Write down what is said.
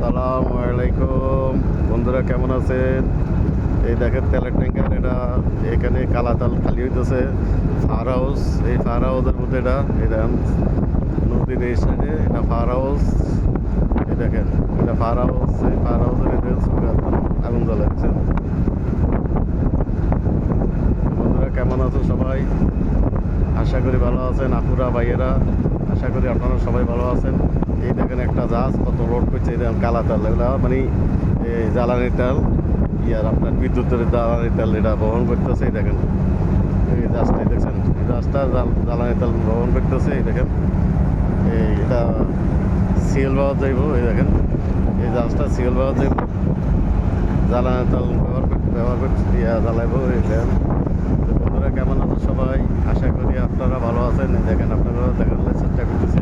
আসসালামু আলাইকুম বন্ধুরা, কেমন আছেন? এই দেখেন তেলের ট্যাঙ্কার, এটা এখানে কালাতাল খালি হইতেছে। ফার হাউস, এই ফার হাউসের মধ্যে এই দেখেন নদীর এই সাইডে এটা ফার হাউস। এই দেখেন এটা ফার হাউস, এই ফার হাউসের আগুন জ্বলে দেখছেন। বন্ধুরা কেমন আছো সবাই? আশা করি ভালো আছেন আপুরা ভাইয়েরা, আশা করি আপনারা সবাই ভালো আছেন। এই দেখেন একটা জাহাজ কত লোড করছে, এই দেখেন কালাতাল, এগুলো মানে জ্বালানির তেল, ইয়ার আপনার বিদ্যুতের জ্বালানির তেল এটা বহন করতেছে। এই দেখেন এই জাহাজটাই দেখছেন, এই জাহাজটা জ্বালানির তেল বহন করতেছে। এই দেখেন এটা সিএল পাওয়া যাইব। এই দেখেন এই জাহাজটা সিএল পাওয়া যাইব, জ্বালানির তেল ব্যবহার করতে জ্বালাইব। এই দেখেন বন্ধুরা কেমন আছো সবাই? আশা করি আপনারা ভালো আছেন। দেখেন আপনারা দেখার চেষ্টা করতেছি।